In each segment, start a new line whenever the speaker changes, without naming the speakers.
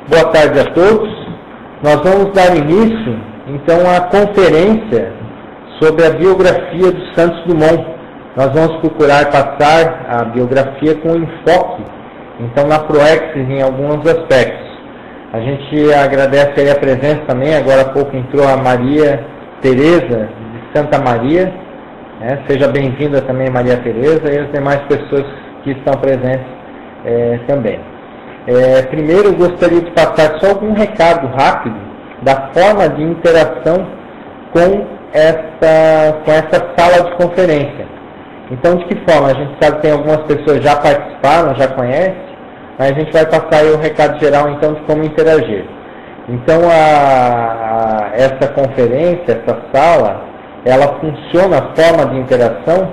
Boa tarde a todos. Nós vamos dar início, então, à conferência sobre a biografia do Santos Dumont. Nós vamos procurar passar a biografia com enfoque, então, na Proex em alguns aspectos. A gente agradece aí a presença também, agora há pouco entrou a Maria Tereza de Santa Maria, né? Seja bem-vinda também, Maria Tereza, e as demais pessoas que estão presentes também. Primeiro, eu gostaria de passar só algum recado rápido da forma de interação com essa sala de conferência. Então, de que forma? A gente sabe que tem algumas pessoas que já participaram, já conhecem, mas a gente vai passar aí o recado geral, então, de como interagir. Então, essa conferência, essa sala, ela funciona, a forma de interação,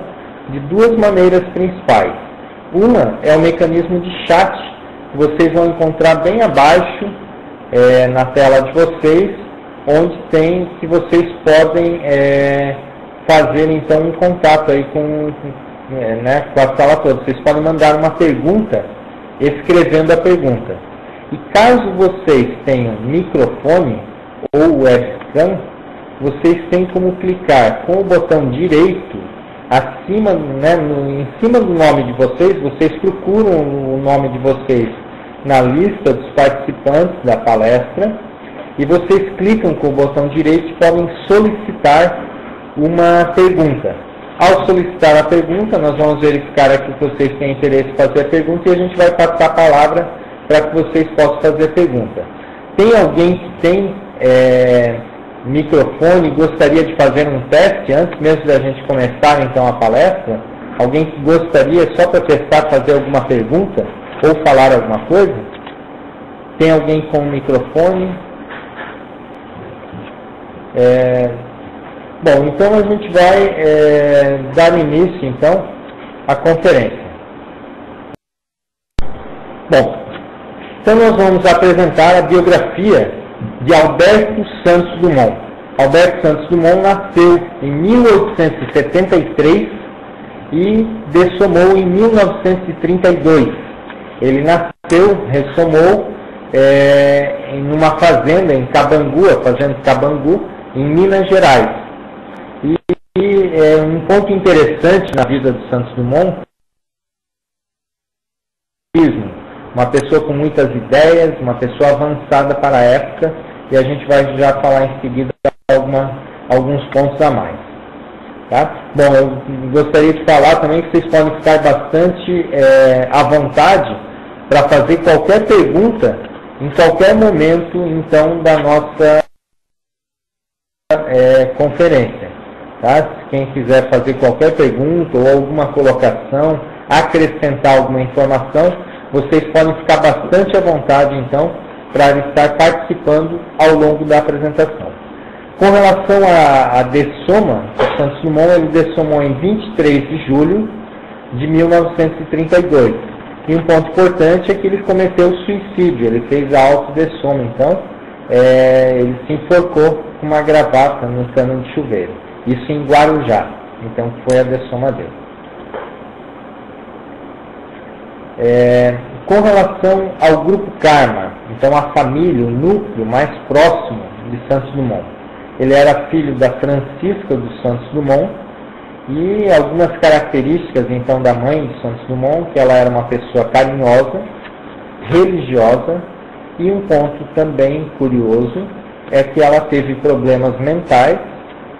de duas maneiras principais. Uma é o mecanismo de chat, que vocês vão encontrar bem abaixo na tela de vocês, onde tem que vocês podem fazer então um contato aí com a sala toda. Vocês podem mandar uma pergunta escrevendo a pergunta. E caso vocês tenham microfone ou webcam, vocês têm como clicar com o botão direito acima, em cima do nome de vocês procuram o nome de vocês na lista dos participantes da palestra e vocês clicam com o botão direito e podem solicitar uma pergunta. Ao solicitar a pergunta, nós vamos verificar aqui que vocês têm interesse em fazer a pergunta e a gente vai passar a palavra para que vocês possam fazer a pergunta. Tem alguém que tem microfone e gostaria de fazer um teste antes mesmo da gente começar então a palestra? Alguém que gostaria, só para testar, fazer alguma pergunta ou falar alguma coisa? Tem alguém com microfone? Bom, então a gente vai dar início então à conferência. Bom, então nós vamos apresentar a biografia de Alberto Santos Dumont. Alberto Santos Dumont nasceu em 1873 e dessomou em 1932. Ele nasceu, ressomou em uma fazenda em Cabangu, a fazenda Cabangu, em Minas Gerais. E um ponto interessante na vida do Santos Dumont, uma pessoa com muitas ideias, uma pessoa avançada para a época, e a gente vai já falar em seguida alguns pontos a mais. Tá? Bom, eu gostaria de falar também que vocês podem ficar bastante à vontade para fazer qualquer pergunta em qualquer momento, então, da nossa conferência. Tá? Quem quiser fazer qualquer pergunta ou alguma colocação, acrescentar alguma informação, vocês podem ficar bastante à vontade, então, para estar participando ao longo da apresentação. Com relação à dessoma, o Santos Dumont ele dessomou em 23 de julho de 1932. E um ponto importante é que ele cometeu suicídio, ele fez a autodessoma, então ele se enforcou com uma gravata no cano de chuveiro. Isso em Guarujá, então foi a dessoma dele. Com relação ao grupo Karma, então a família, o núcleo mais próximo de Santos Dumont, ele era filho da Francisca dos Santos Dumont e algumas características então da mãe de Santos Dumont, que ela era uma pessoa carinhosa, religiosa, e um ponto também curioso é que ela teve problemas mentais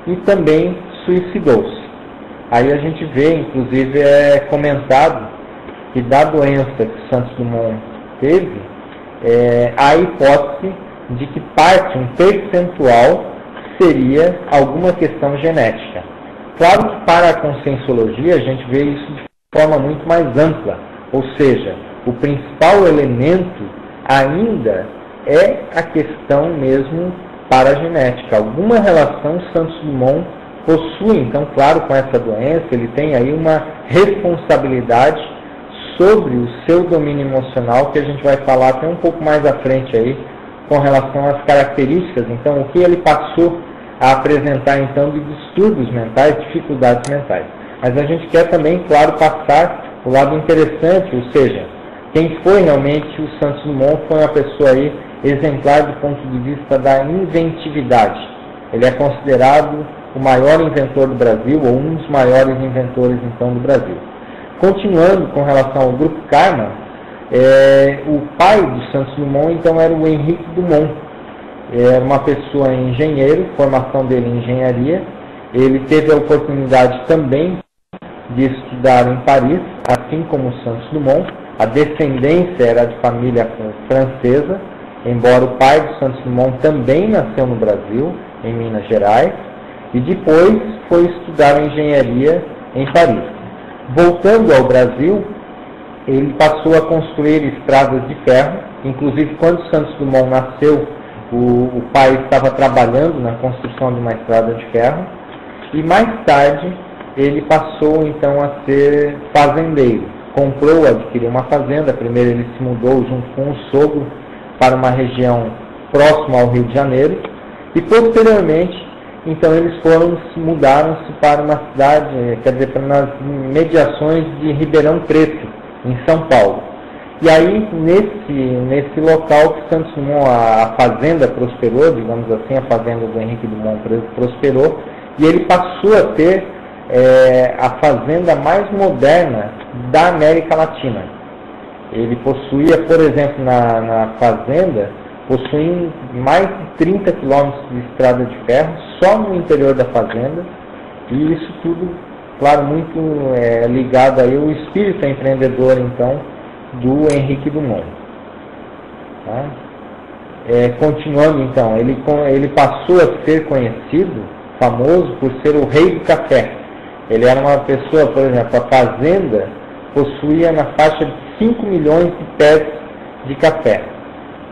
e também suicidou-se. Aí a gente vê, inclusive é comentado que da doença que Santos Dumont teve, a hipótese de que parte, um percentual, seria alguma questão genética. Claro que para a conscienciologia a gente vê isso de forma muito mais ampla, ou seja, o principal elemento ainda é a questão mesmo paragenética. Alguma relação Santos Dumont possui, então, claro, com essa doença, ele tem aí uma responsabilidade sobre o seu domínio emocional, que a gente vai falar até um pouco mais à frente aí, com relação às características, então, o que ele passou a apresentar, então, de distúrbios mentais, dificuldades mentais. Mas a gente quer também, claro, passar o lado interessante, ou seja, quem foi realmente o Santos Dumont foi uma pessoa aí exemplar do ponto de vista da inventividade. Ele é considerado o maior inventor do Brasil, ou um dos maiores inventores então do Brasil. Continuando com relação ao Grupo Karma, o pai do Santos Dumont então era o Henrique Dumont. Era uma pessoa engenheiro, formação dele em engenharia. Ele teve a oportunidade também de estudar em Paris, assim como o Santos Dumont. A descendência era de família francesa, embora o pai do Santos Dumont também nasceu no Brasil, em Minas Gerais, e depois foi estudar engenharia em Paris. Voltando ao Brasil, ele passou a construir estradas de ferro. Inclusive, quando o Santos Dumont nasceu, o pai estava trabalhando na construção de uma estrada de ferro, e mais tarde ele passou então a ser fazendeiro. Comprou, adquiriu uma fazenda. Primeiro ele se mudou junto com o sogro para uma região próxima ao Rio de Janeiro, e posteriormente então eles mudaram-se para uma cidade, quer dizer, nas mediações de Ribeirão Preto, em São Paulo. E aí, nesse local que Santos Dumont, a fazenda prosperou, digamos assim, a fazenda do Henrique Dumont prosperou, e ele passou a ter a fazenda mais moderna da América Latina. Ele possuía, por exemplo, na fazenda, possuem mais de 30 quilômetros de estrada de ferro, só no interior da fazenda, e isso tudo, claro, muito ligado aí ao espírito empreendedor, então, do Henrique Dumont. Tá? Continuando, então, ele passou a ser conhecido, famoso, por ser o rei do café. Ele era uma pessoa, por exemplo, a fazenda possuía na faixa de 5 milhões de pés de café.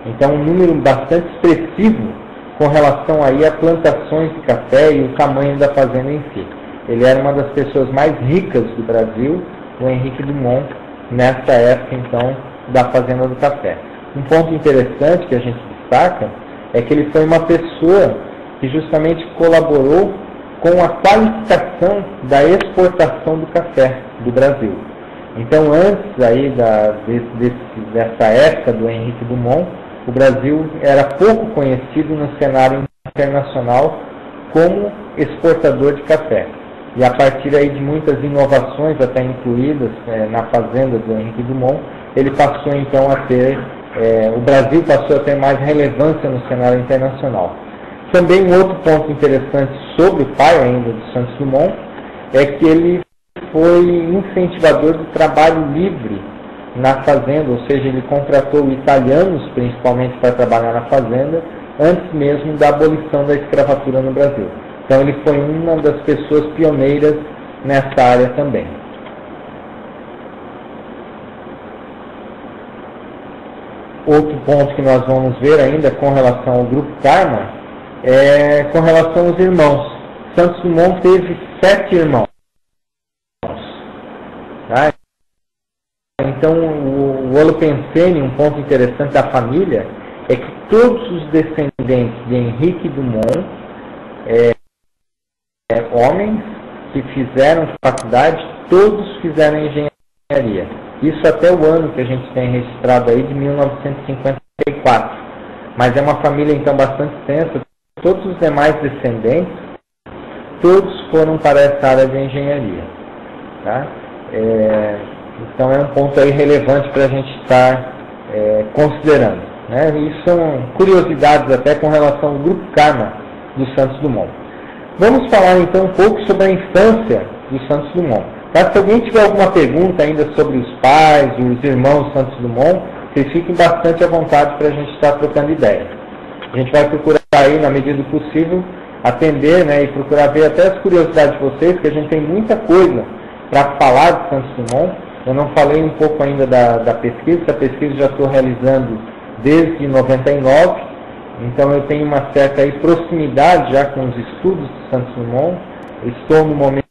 Então, um número bastante expressivo com relação aí a plantações de café e o tamanho da fazenda em si. Ele era uma das pessoas mais ricas do Brasil, o Henrique Dumont, nessa época, então, da fazenda do café. Um ponto interessante que a gente destaca é que ele foi uma pessoa que justamente colaborou com a qualificação da exportação do café do Brasil. Então, antes aí dessa época do Henrique Dumont, o Brasil era pouco conhecido no cenário internacional como exportador de café. E a partir aí de muitas inovações, até incluídas na fazenda do Henrique Dumont, ele passou então a ter, o Brasil passou a ter mais relevância no cenário internacional. Também um outro ponto interessante sobre o pai ainda do Santos Dumont é que ele foi incentivador do trabalho livre na fazenda, ou seja, ele contratou italianos principalmente para trabalhar na fazenda antes mesmo da abolição da escravatura no Brasil. Então ele foi uma das pessoas pioneiras nessa área também. Outro ponto que nós vamos ver ainda com relação ao Grupo Karma é com relação aos irmãos. Santos Dumont teve 7 irmãos. Tá? Então, o Holopensene, um ponto interessante da família, é que todos os descendentes de Henrique Dumont, homens que fizeram faculdade, todos fizeram engenharia. Isso até o ano que a gente tem registrado aí, de 1954. Mas é uma família, então, bastante extensa. Todos os demais descendentes, todos foram para essa área de engenharia. Tá? Então é um ponto aí relevante para a gente estar considerando. Né? E são curiosidades até com relação ao Grupo Karma do Santos Dumont. Vamos falar então um pouco sobre a infância do Santos Dumont. Tá? Se alguém tiver alguma pergunta ainda sobre os pais, os irmãos Santos Dumont, vocês fiquem bastante à vontade para a gente estar trocando ideias. A gente vai procurar aí, na medida do possível, atender, né, e procurar ver até as curiosidades de vocês, que a gente tem muita coisa para falar de Santos Dumont. Eu não falei um pouco ainda da pesquisa. A pesquisa já estou realizando desde 99, então eu tenho uma certa aí proximidade já com os estudos de Santos Dumont. Estou no momento